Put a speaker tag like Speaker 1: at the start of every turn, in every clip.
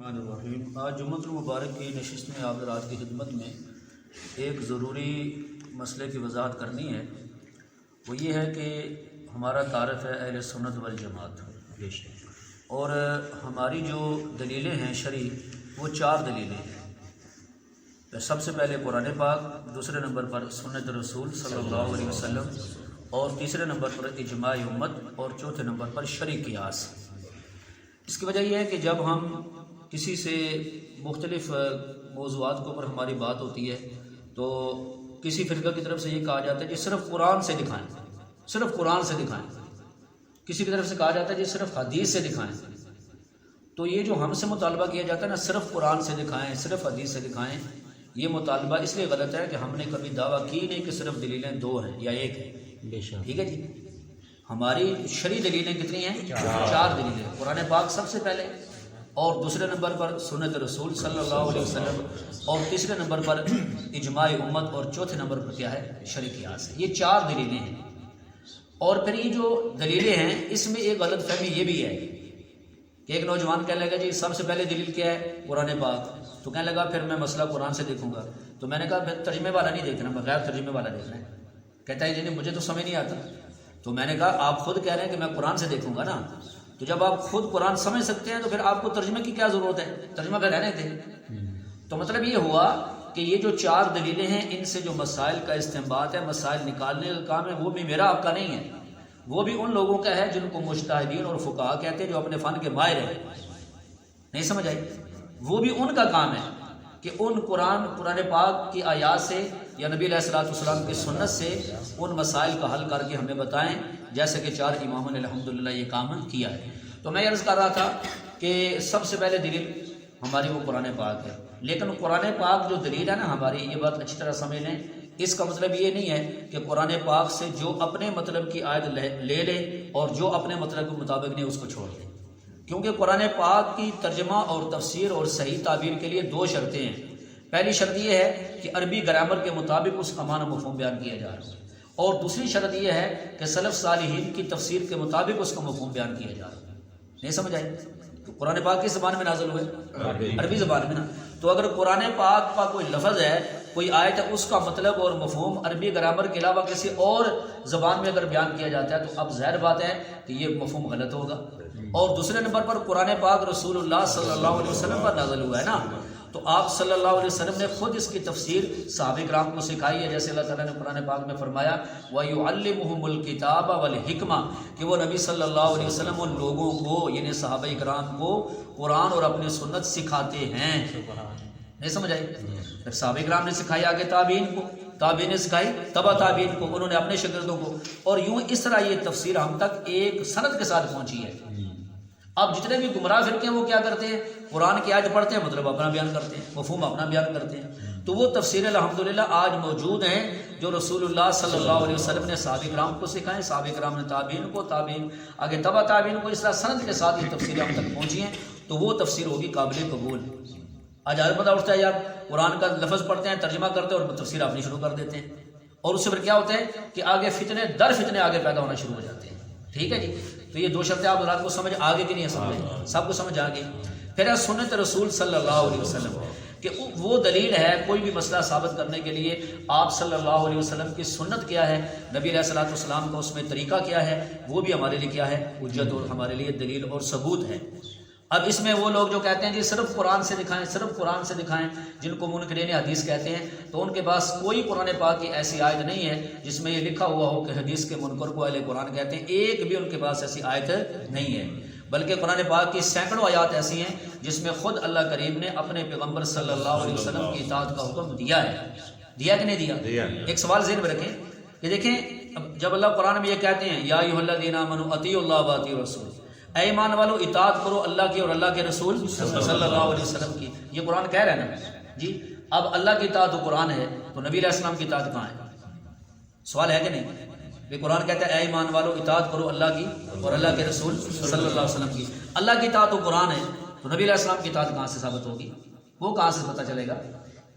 Speaker 1: الرحمن الرحیم۔ آج جمعۃ المبارک کی نشست میں آپ حضرات کی خدمت میں ایک ضروری مسئلے کی وضاحت کرنی ہے۔ وہ یہ ہے کہ ہمارا تعارف ہے اہل سنت والجماعت، اور ہماری جو دلیلیں ہیں شرعی وہ 4 دلیلیں ہیں۔ سب سے پہلے قرآن پاک، دوسرے نمبر پر سنت رسول صلی اللہ علیہ وسلم، اور تیسرے نمبر پر اجماع امت، اور چوتھے نمبر پر شرعی قیاس۔ اس کی وجہ یہ ہے کہ جب ہم کسی سے مختلف موضوعات کے اوپر ہماری بات ہوتی ہے تو کسی فرقہ کی طرف سے یہ کہا جاتا ہے کہ صرف قرآن سے دکھائیں، صرف قرآن سے دکھائیں۔ کسی کی طرف سے کہا جاتا ہے کہ صرف حدیث سے دکھائیں۔ تو یہ جو ہم سے مطالبہ کیا جاتا ہے نا، صرف قرآن سے دکھائیں، صرف حدیث سے دکھائیں، یہ مطالبہ اس لیے غلط ہے کہ ہم نے کبھی دعویٰ کی نہیں کہ صرف دلیلیں 2 ہیں یا 1 ہے۔ ٹھیک ہے جی، ہماری شرعی دلیلیں کتنی ہیں؟ 4 دلیلیں۔ قرآن پاک سب سے پہلے، اور دوسرے نمبر پر سنت رسول صلی اللہ علیہ وسلم، اور تیسرے نمبر پر اجماع امت، اور چوتھے نمبر پر کیا ہے؟ شرعی قیاس ہے۔ یہ 4 دلیلیں ہیں۔ اور پھر یہ جو دلیلیں ہیں اس میں ایک غلط فہمی یہ بھی ہے کہ ایک نوجوان کہنے لگا جی سب سے پہلے دلیل کیا ہے؟ قرآن پاک۔ تو کہنے لگا پھر میں مسئلہ قرآن سے دیکھوں گا۔ تو میں نے کہا پھر ترجمے والا نہیں دیکھنا، بغیر ترجمے والا دیکھنا ہے۔ کہتا ہے جی نہیں، مجھے تو سمجھ نہیں آتا۔ تو میں نے کہا آپ خود کہہ رہے ہیں کہ میں قرآن سے دیکھوں گا نا، تو جب آپ خود قرآن سمجھ سکتے ہیں تو پھر آپ کو ترجمے کی کیا ضرورت ہے؟ ترجمہ پہ رہنے دیں۔ تو مطلب یہ ہوا کہ یہ جو 4 دلیلیں ہیں ان سے جو مسائل کا استنباط ہے، مسائل نکالنے کا کام ہے، وہ بھی میرا آپ کا نہیں ہے، وہ بھی ان لوگوں کا ہے جن کو مجتہدین اور فقہا کہتے ہیں، جو اپنے فن کے ماہر ہیں۔ نہیں سمجھ آئی؟ وہ بھی ان کا کام ہے کہ ان قرآن پاک کی آیات سے یا نبی علیہ الصلوۃ والسلام کی سنت سے ان مسائل کا حل کر کے ہمیں بتائیں، جیسے کہ 4 اماموں نے الحمدللہ یہ کام کیا ہے۔ تو میں عرض کر رہا تھا کہ سب سے پہلے دلیل ہماری وہ قرآن پاک ہے، لیکن قرآن پاک جو دلیل ہے نا ہماری، یہ بات اچھی طرح سمجھ لیں، اس کا مطلب یہ نہیں ہے کہ قرآن پاک سے جو اپنے مطلب کی آیت لے لے اور جو اپنے مطلب کے مطابق نہیں اس کو چھوڑ دے، کیونکہ قرآن پاک کی ترجمہ اور تفسیر اور صحیح تعبیر کے لیے 2 شرطیں ہیں۔ پہلی شرط یہ ہے کہ عربی گرامر کے مطابق اس کا معنی مفہوم بیان کیا جا رہا ہے، اور دوسری شرط یہ ہے کہ سلف صالحین کی تفسیر کے مطابق اس کا مفہوم بیان کیا جا رہا ہے۔ نہیں سمجھ آئی؟ تو قرآن پاک کس زبان میں نازل ہوئے؟ عربی زبان میں نا۔ تو اگر قرآن پاک کا کوئی لفظ ہے، کوئی آیت ہے، اس کا مطلب اور مفہوم عربی گرامر کے علاوہ کسی اور زبان میں اگر بیان کیا جاتا ہے تو اب ظاہر بات ہے کہ یہ مفہوم غلط ہوگا۔ اور دوسرے نمبر پر قرآن پاک رسول اللہ صلی اللہ علیہ وسلم پر نازل ہوا ہے نا، تو آپ صلی اللہ علیہ وسلم نے خود اس کی تفسیر صحابہ کرام کو سکھائی ہے، جیسے اللہ تعالیٰ نے قرآن پاک میں فرمایا وَيُعَلِّمُهُمُ الْكِتَابَ وَالْحِكْمَةَ، کہ وہ نبی صلی اللہ علیہ وسلم ان لوگوں کو یعنی صحابہ کرام کو قرآن اور اپنی سنت سکھاتے ہیں۔ نہیں سمجھ آئی؟ پھر صحابہ کرام نے سکھائی آگے تابعین کو، تابعین نے سکھائی تبع تابعین کو، انہوں نے اپنے شاگردوں کو، اور یوں اس طرح یہ تفسیر ہم تک ایک سند کے ساتھ پہنچی ہے۔ اب جتنے بھی گمراہ فرقے ہیں وہ کیا کرتے ہیں؟ قرآن کی آیت پڑھتے ہیں، مطلب اپنا بیان کرتے ہیں، مفہوم اپنا بیان کرتے ہیں۔ تو وہ تفسیر الحمدللہ آج موجود ہیں جو رسول اللہ صلی اللہ علیہ وسلم نے صحابہ کرام کو سکھائیں، صحابہ کرام نے تابعین کو، تابعین آگے تبع تابعین کو، اس طرح سند کے ساتھ یہ تفسیر ہم تک پہنچی ہیں، تو وہ تفسیر ہوگی قابل قبول۔ آج ہر بندہ اٹھتا ہے یار قرآن کا لفظ پڑھتے ہیں، ترجمہ کرتے ہیں اور تفسیر اپنی شروع کر دیتے ہیں، اور اس سے پھر کیا ہوتا ہے کہ آگے فتنے در فتنے آگے پیدا ہونا شروع ہو جاتے ہیں۔ ٹھیک ہے جی، تو یہ 2 شرطیں آپ رات کو سمجھ آگے کی نہیں ہے، سمجھ سب کو سمجھ آگے۔ پھر ہے سنت رسول صلی اللہ علیہ وسلم، کہ وہ دلیل ہے کوئی بھی مسئلہ ثابت کرنے کے لیے آپ صلی اللہ علیہ وسلم کی سنت کیا ہے، نبی علیہ الصلوۃ والسلام کا اس میں طریقہ کیا ہے، وہ بھی ہمارے لیے کیا ہے؟ حجت، اور ہمارے لیے دلیل اور ثبوت ہے۔ اب اس میں وہ لوگ جو کہتے ہیں جی صرف قرآن سے دکھائیں، صرف قرآن سے دکھائیں، جن کو منکرین حدیث کہتے ہیں، تو ان کے پاس کوئی قرآن پاک کی ایسی آیت نہیں ہے جس میں یہ لکھا ہوا ہو کہ حدیث کے منکر کو اہل قرآن کہتے ہیں۔ ایک بھی ان کے پاس ایسی آیت نہیں ہے، بلکہ قرآن پاک کی سینکڑوں آیات ایسی ہیں جس میں خود اللہ کریم نے اپنے پیغمبر صلی اللہ علیہ وسلم کی اطاعت کا حکم دیا ہے۔ دیا کہ نہیں دیا؟ ایک سوال ذہن میں رکھیں کہ دیکھیں جب اللہ قرآن میں یہ کہتے ہیں یا ایھا الذین آمنوا اطیعوا اللہ واطیعوا الرسول، اے ایمان والو اطاعت کرو اللہ کی اور اللہ کے رسول صلی اللہ علیہ وسلم کی، یہ قرآن کہہ رہا ہے نا جی۔ اب اللہ کی اطاعت تو قرآن ہے، تو نبی علیہ السلام کی اطاعت کہاں ہے؟ سوال ہے کہ نہیں؟ یہ قرآن کہتا ہے اے ایمان والو اطاعت کرو اللہ کی اور اللہ کے رسول صلی اللہ علیہ وسلم کی۔ اللہ کی اطاعت تو قرآن ہے، تو نبی علیہ السلام کی اطاعت کہاں سے ثابت ہوگی؟ وہ کہاں سے پتہ چلے گا؟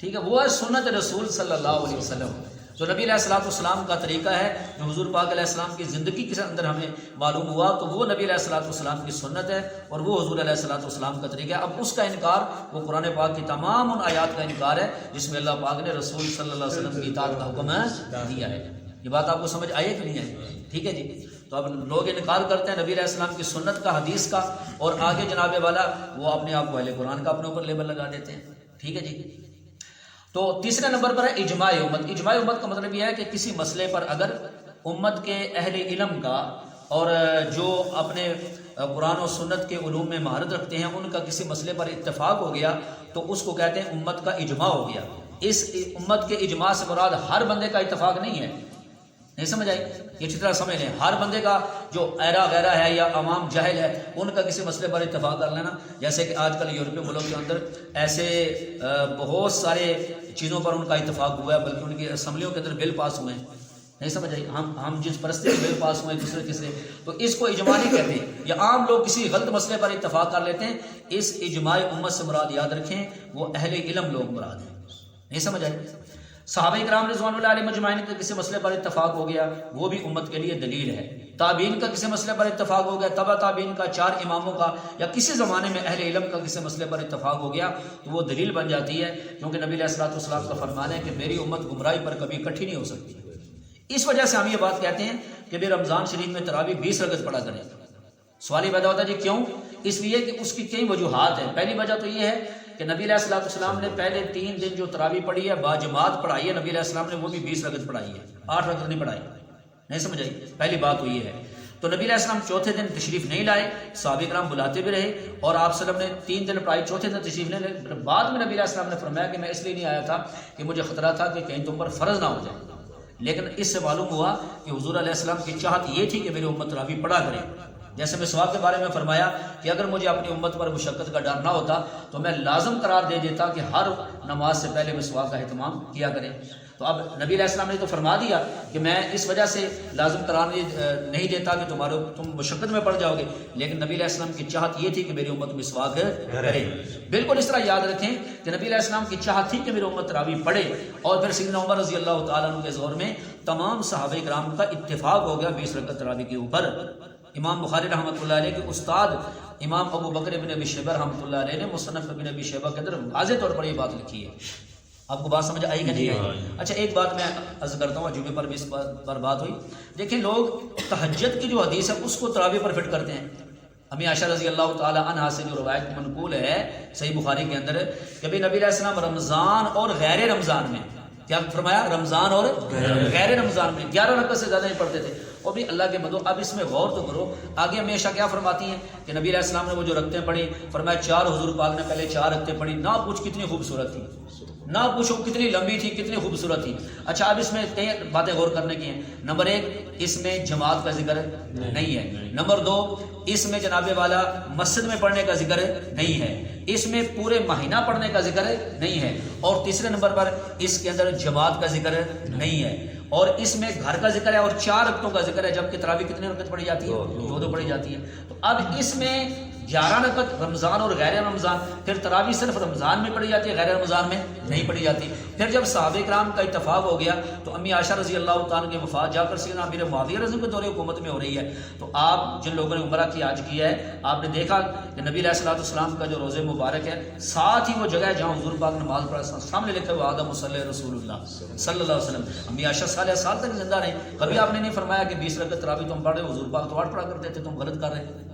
Speaker 1: ٹھیک ہے، وہ ہے سنت رسول صلی اللہ علیہ وسلم۔ جو نبی علیہ الصلوۃ والسلام کا طریقہ ہے، جو حضور پاک علیہ السلام کی زندگی کے اندر ہمیں معلوم ہوا، تو وہ نبی علیہ الصلوۃ والسلام کی سنت ہے اور وہ حضور علیہ الصلوۃ والسلام کا طریقہ ہے۔ اب اس کا انکار وہ قرآن پاک کی تمام ان آیات کا انکار ہے جس میں اللہ پاک نے رسول صلی اللہ علیہ وسلم کی اطاعت کا حکم دیا ہے۔ یہ بات آپ کو سمجھ آئی کہ نہیں ہے؟ ٹھیک ہے جی۔ تو اب لوگ انکار کرتے ہیں نبی علیہ السلام کی سنت کا، حدیث کا، اور آگے جناب والا وہ اپنے آپ کو اہل قرآن کا اپنے اوپر لیبل لگا دیتے ہیں۔ ٹھیک ہے جی۔ تو تیسرے نمبر پر ہے اجماع امت۔ اجماع امت کا مطلب یہ ہے کہ کسی مسئلے پر اگر امت کے اہل علم کا اور جو اپنے قرآن و سنت کے علوم میں مہارت رکھتے ہیں ان کا کسی مسئلے پر اتفاق ہو گیا تو اس کو کہتے ہیں امت کا اجماع ہو گیا۔ اس امت کے اجماع سے مراد ہر بندے کا اتفاق نہیں ہے، نہیں سمجھ آئی؟ یہ اچھی طرح سمجھ لیں، ہر بندے کا جو ایرا غیرہ ہے یا عوام جاہل ہے ان کا کسی مسئلے پر اتفاق کر لینا، جیسے کہ آج کل یورپی ملک کے اندر ایسے بہت سارے چیزوں پر ان کا اتفاق ہوا ہے، بلکہ ان کی اسمبلیوں کے اندر بل پاس ہوئے ہیں، نہیں سمجھ آئی؟ ہم جس پرستی کے بل پاس ہوئے دوسرے تیسرے، تو اس کو اجماع نہیں کہتے، یا عام لوگ کسی غلط مسئلے پر اتفاق کر لیتے ہیں۔ اس اجماع امت سے مراد یاد رکھیں وہ اہل علم لوگ مراد ہیں، نہیں سمجھ آئی؟ صحابہ کرام رضوان اللہ علیہ مجمعین کا کسی مسئلے پر اتفاق ہو گیا وہ بھی امت کے لیے دلیل ہے۔ تابعین کا کسی مسئلے پر اتفاق ہو گیا، تبع تابعین کا، 4 اماموں کا، یا کسی زمانے میں اہل علم کا کسی مسئلے پر اتفاق ہو گیا تو وہ دلیل بن جاتی ہے، کیونکہ نبی علیہ الصلوۃ والسلام کا فرمان ہے کہ میری امت گمراہی پر کبھی اکٹھی نہیں ہو سکتی۔ اس وجہ سے ہم یہ بات کہتے ہیں کہ بھی رمضان شریف میں تراویح 20 رکعت پڑھا کریں۔ سوال یہ پیدا ہوتا ہے جی کیوں؟ اس لیے کہ اس کی کئی وجوہات ہیں۔ پہلی وجہ تو یہ ہے کہ نبی علیہ الصلوۃ والسلام نے پہلے 3 دن جو تراویح پڑھی ہے باجماعت پڑھائی ہے، نبی علیہ السلام نے وہ بھی 20 رکعت پڑھائی ہے، 8 رکعت نہیں پڑھائی، نہیں سمجھ آئی؟ پہلی بات تو یہ ہے۔ تو نبی علیہ السلام چوتھے دن تشریف نہیں لائے، صحابہ کرام بلاتے بھی رہے، اور آپ صلی اللہ علیہ وسلم نے 3 دن پڑھائی، چوتھے دن تشریف نہیں لائے۔ بعد میں نبی علیہ السلام نے فرمایا کہ میں اس لیے نہیں آیا تھا کہ مجھے خطرہ تھا کہ کہیں تم پر فرض نہ ہو جائے، لیکن اس سے معلوم ہوا کہ حضور علیہ السلام کی چاہت یہ تھی کہ میری امت تراویح پڑھا کرے۔ جیسے مسواک کے بارے میں فرمایا کہ اگر مجھے اپنی امت پر مشقت کا ڈر نہ ہوتا تو میں لازم قرار دے دیتا کہ ہر نماز سے پہلے مسواک کا اہتمام کیا کریں۔ تو اب نبی علیہ السلام نے تو فرما دیا کہ میں اس وجہ سے لازم قرار نہیں دیتا کہ تم مشقت میں پڑ جاؤ گے، لیکن نبی علیہ السلام کی چاہت یہ تھی کہ میری امت مسواک کرے۔ بالکل اس طرح یاد رکھیں کہ نبی علیہ السلام کی چاہت تھی کہ میری امت تراویح پڑھے، اور پھر سیدنا عمر رضی اللہ تعالیٰ عنہ کے دور میں تمام صحابہ کرام کا اتفاق ہو گیا 20 رکعت تراویح کے اوپر۔ امام بخاری رحمۃ اللہ علیہ کے استاد امام ابو بکر بن ابی شیبہ رحمۃ اللہ علیہ نے مصنف ابن ابی شیبہ کے اندر واضح طور پر یہ بات لکھی ہے۔ آپ کو بات سمجھ آئی کہ نہیں آئی؟ اچھا ایک بات میں عرض کرتا ہوں، جمعے پر بھی اس پر بات ہوئی۔ دیکھیں لوگ تہجد کی جو حدیث ہے اس کو تراویح پر فٹ کرتے ہیں۔ امی عائشہ رضی اللہ تعالی عنہا سے جو روایت منقول ہے صحیح بخاری کے اندر کہ نبی علیہ السلام رمضان اور غیر رمضان میں کیا فرمایا؟ رمضان اور غیر رمضان میں 11 رکعت سے زیادہ نہیں پڑھتے تھے۔ اور بھی اللہ کے بندو اب اس میں غور تو کرو، آگے ہمیشہ کیا فرماتی ہیں کہ نبی علیہ السلام نے وہ جو رکعتیں پڑھی، فرمایا 4 حضور پاک نے پہلے 4 رکعتیں پڑھی، نہ پوچھ کتنی خوبصورت تھی، نہ پوچھو کتنی لمبی تھی، کتنی خوبصورت تھی۔ اچھا اب اس میں کئی باتیں غور کرنے کی ہیں۔ نمبر 1 اس میں جماعت کا ذکر نہیں ہے۔ نمبر 2 اس میں جناب والا مسجد میں پڑھنے کا ذکر نہیں ہے، اس میں پورے مہینہ پڑھنے کا ذکر نہیں ہے، اور تیسرے نمبر پر اس کے اندر جماعت کا ذکر نہیں ہے، اور اس میں گھر کا ذکر ہے اور 4 رکعتوں کا ذکر ہے، جبکہ تراویح کتنے رکعت پڑھی جاتی ہے؟ 2 پڑھی جاتی ہے۔ تو اب اس میں 11 رکعت رمضان اور غیر رمضان، پھر تراویح صرف رمضان میں پڑھی جاتی ہے، غیر رمضان میں نہیں پڑھی جاتی۔ پھر جب صحابہ کرام کا اتفاق ہو گیا تو امی عائشہ رضی اللہ تعالیٰ کی وفات جا کر سیدنا امیر معاویہ رضی اللہ کے دور حکومت میں ہو رہی ہے، تو آپ جن لوگوں نے عمرہ کی حج کیا ہے آپ نے دیکھا کہ نبی علیہ الصلوۃ والسلام کا جو روزہ مبارک ہے ساتھ ہی وہ جگہ ہے جہاں حضور پاک نماز پڑھا، سامنے لکھا ہوا آدم صلی رسول اللہ صلی اللہ علیہ وسلم۔ امی عائشہ سال تک زندہ رہی، کبھی آپ نے نہیں فرمایا کہ 20 رکعت تراویح تم پڑھ رہے ہو، حضور پاک تو 8 پڑھا کرتے تھے، تم غلط کر رہے ہیں۔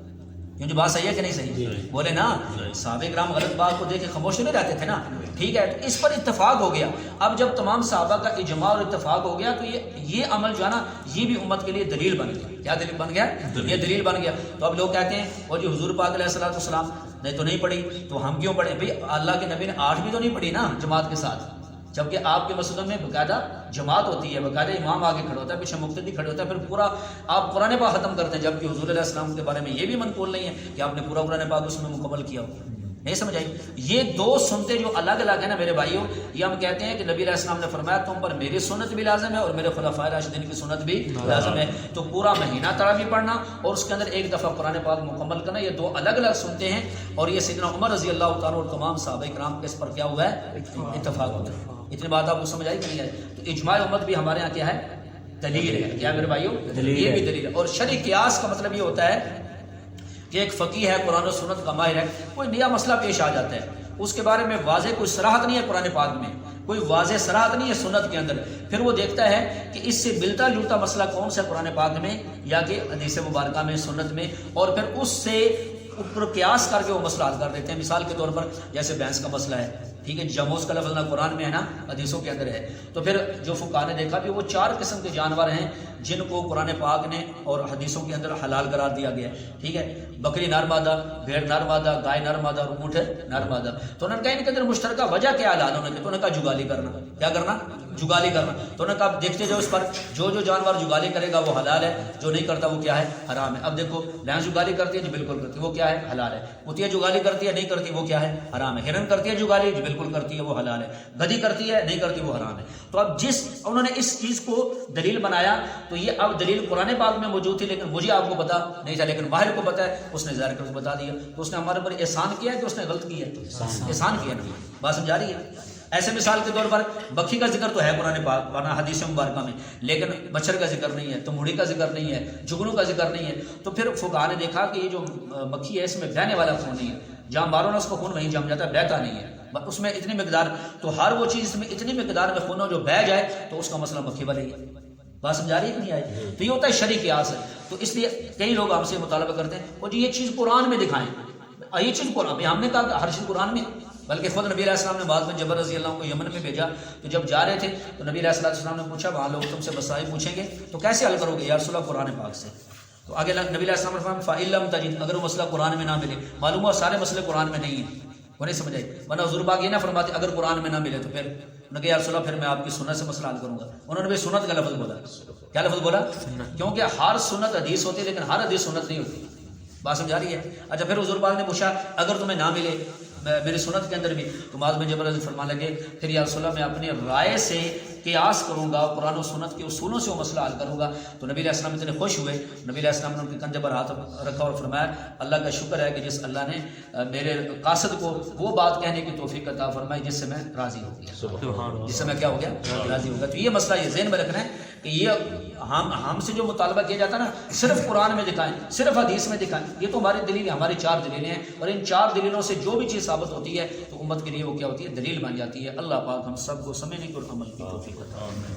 Speaker 1: کیونکہ بات صحیح ہے کہ نہیں صحیح؟ بولے نا، صحابہ کرام غلط بات کو دیکھ کے خاموش نہیں رہتے تھے نا، ٹھیک ہے؟ تو اس پر اتفاق ہو گیا۔ اب جب تمام صحابہ کا اجماع اور اتفاق ہو گیا تو یہ عمل جو ہے نا یہ بھی امت کے لیے دلیل بن گیا۔ کیا دلیل بن گیا؟ یہ دلیل بن گیا۔ تو اب لوگ کہتے ہیں اور جی حضور پاک علیہ الصلوۃ والسلام نے تو نہیں پڑھی تو ہم کیوں پڑھیں؟ بھائی اللہ کے نبی نے 8 بھی تو نہیں پڑھی نا جماعت کے ساتھ، جبکہ آپ کے مسجدوں میں باقاعدہ جماعت ہوتی ہے، باقاعدہ امام آگے کھڑا ہوتا ہے، پیچھے مقتدی کھڑے ہوتا ہے، پھر پورا آپ قرآن پاک ختم کرتے ہیں، جبکہ حضور علیہ السلام کے بارے میں یہ بھی منقول نہیں ہے کہ آپ نے پورا قرآن پاک اس میں مکمل کیا ہو۔ نہیں سمجھ آئی؟ یہ 2 سنتیں جو الگ الگ ہیں نا میرے بھائیوں، یہ ہم کہتے ہیں کہ نبی علیہ السلام نے فرمایا تم پر میری سنت بھی لازم ہے اور میرے خلفائے راشدین کی سنت بھی لازم ہے۔ تو پورا مہینہ تراویح پڑھنا اور اس کے اندر ایک دفعہ قرآن پاک مکمل کرنا، یہ 2 الگ الگ سنتیں ہیں، اور یہ سیدنا عمر رضی اللہ تعالیٰ اور تمام صحابہ کرام کے اس پر کیا ہوا ہے؟ اتفاق ہوتا ہے۔ اتنی بات آپ کو سمجھ آئی کہ نہیں آئی؟ تو
Speaker 2: اجماع امت بھی ہمارے ہاں کیا ہے؟ دلیل ہے. کیا میرے بھائیو؟ یہ بھی دلیل ہے. اور شرعی قیاس کا مطلب یہ ہوتا ہے کہ ایک فقیہ ہے، قرآن و سنت کا ماہر ہے، کوئی نیا مسئلہ پیش آ جاتا ہے، اس کے بارے میں واضح کوئی صراحت نہیں ہے قرآن پاک میں، کوئی واضح صراحت نہیں ہے سنت کے اندر، پھر وہ دیکھتا ہے کہ اس سے ملتا جلتا مسئلہ کون سا ہے قرآن پاک میں یا کہ حدیث مبارکہ میں، سنت میں، اور پھر اس سے اوپر قیاس کر کے وہ مسئلہ حل کر دیتے ہیں. مثال کے طور پر جیسے بھینس کا مسئلہ ہے، ٹھیک ہے، جاموس کا لفظ نہ قرآن میں ہے نہ حدیثوں کے اندر ہے، تو پھر جو فقہاء نے دیکھا کہ وہ 4 قسم کے جانور ہیں جن کو قرآن پاک نے اور حدیثوں کے اندر حلال قرار دیا گیا ہے، ٹھیک ہے، بکری نر مادہ، بھیڑ نر مادہ، گائے نر مادہ اور اونٹ نر مادہ. تو انہوں نے کہا ان کے اندر مشترکہ وجہ کیا حلال ہونے کی؟ تو انہوں نے کہا جگالی کرنا. کیا کرنا؟ جگالی کرنا. تو انہوں نے کہا دیکھتے جاؤ اس پر، جو جانور جگالی کرے گا وہ حلال ہے، جو نہیں کرتا وہ کیا ہے؟ حرام ہے. اب دیکھو بھینس جگالی کرتی ہے جی بالکل کرتی ہے، وہ کیا ہے؟ حلال ہے. کتیا جگالی کرتی ہے نہیں کرتی وہ کیا ہے؟ حرام ہے. ہرن کرتی ہے جگالی جی بالکل کرتی ہے وہ حلال ہے. گدھی کرتی ہے نہیں کرتی وہ حرام ہے. تو اب انہوں نے اس چیز کو دلیل بنایا، تو یہ اب دلیل قرآن پاک میں موجود تھی لیکن مجھے آپ کو پتا نہیں تھا، لیکن ماہر کو پتا ہے، اس نے ظاہر کر کے بتا دیا. تو اس نے ہمارے پر احسان کیا ہے کہ اس نے غلط کیا ہے؟ احسان کیا نا. بات سمجھا رہی ہے؟ ایسے مثال کے طور پر بکھی کا ذکر تو ہے قرآن پاک ورنہ حدیث مبارکہ میں، لیکن مچھر کا ذکر نہیں ہے، تمہوڑی کا ذکر نہیں ہے، جگنو کا ذکر نہیں ہے. تو پھر فقہاء نے دیکھا کہ یہ جو مکھی ہے اس میں بہنے والا خون نہیں ہے، جہاں مارو نا اس کو خون وہیں جم جاتا ہے، بہتا نہیں ہے اس میں اتنی مقدار. تو ہر وہ چیز میں اتنی مقدار میں خون ہو جو بہہ جائے تو اس کا مسئلہ مکھی والا ہی ہے. بات سمجھا رہی ہے کہ نہیں آئی؟ تو یہ ہوتا ہے شرعی قیاس ہے. تو اس لیے کئی لوگ ہم سے مطالبہ کرتے ہیں اور جی یہ چیز قرآن میں دکھائیں، یہ چیز قرآن میں. ہم نے کہا کہ ہر چیز قرآن میں، بلکہ خود نبی علیہ السلام نے بعد میں جبر رضی اللہ عنہ کو یمن میں بھیجا، تو جب جا رہے تھے تو نبی علیہ السلام نے پوچھا وہاں لوگ تم سے مسائل پوچھیں گے تو کیسے حل کرو گے؟ یا رسول اللہ قرآن پاک سے. تو آگے نبی علیہ السلام نے فرمایا فَإِن لَمْ تَجِدْ، اگر وہ مسئلہ قرآن میں نہ ملے، معلوم ہوا سارے مسئلے قرآن میں نہیں ہیں، وہ نہیں سمجھ آئی، ورنہ حضور پاک یہ نہ فرماتے اگر قرآن میں نہ ملے تو پھر انہوں نے کہا یا رسول اللہ پھر میں آپ کی سنت سے مسئلہ حل کروں گا. انہوں نے بھی سنت کا لفظ بولا. کیا لفظ بولا؟ کیونکہ ہر سنت حدیث ہوتی ہے لیکن ہر حدیث سنت نہیں ہوتی. بات سمجھا رہی ہے؟ اچھا پھر حضور پاک نے پوچھا اگر تمہیں نہ ملے میری سنت کے اندر بھی، تو معاذ بن جبل فرمانے لگے پھر یا رسول اللہ میں اپنی رائے سے قیاس کروں گا، قرآن و سنت کے اصولوں سے وہ مسئلہ حل کروں گا. تو نبی علیہ السلام اتنے خوش ہوئے، نبی علیہ السلام نے ان کے کندھے پر ہاتھ رکھا اور فرمایا اللہ کا شکر ہے کہ جس اللہ نے میرے قاصد کو وہ بات کہنے کی توفیق عطا فرمائی جس سے میں راضی ہو گیا، جس سے میں کیا ہو گیا؟ راضی ہو گیا. تو یہ مسئلہ یہ ذہن میں رکھنا ہے کہ یہ ہم سے جو مطالبہ کیا جاتا ہے نا صرف قرآن میں دکھائیں، صرف حدیث میں دکھائیں، یہ تو ہماری دلیل ہے، ہماری 4 دلیلیں ہیں، اور ان 4 دلیلوں سے جو بھی چیز ثابت ہوتی ہے تو امت کے لیے وہ کیا ہوتی ہے؟ دلیل بن جاتی ہے. اللہ پاک ہم سب کو سمجھنے کی اور عمل کی توفیق عطا فرمائے.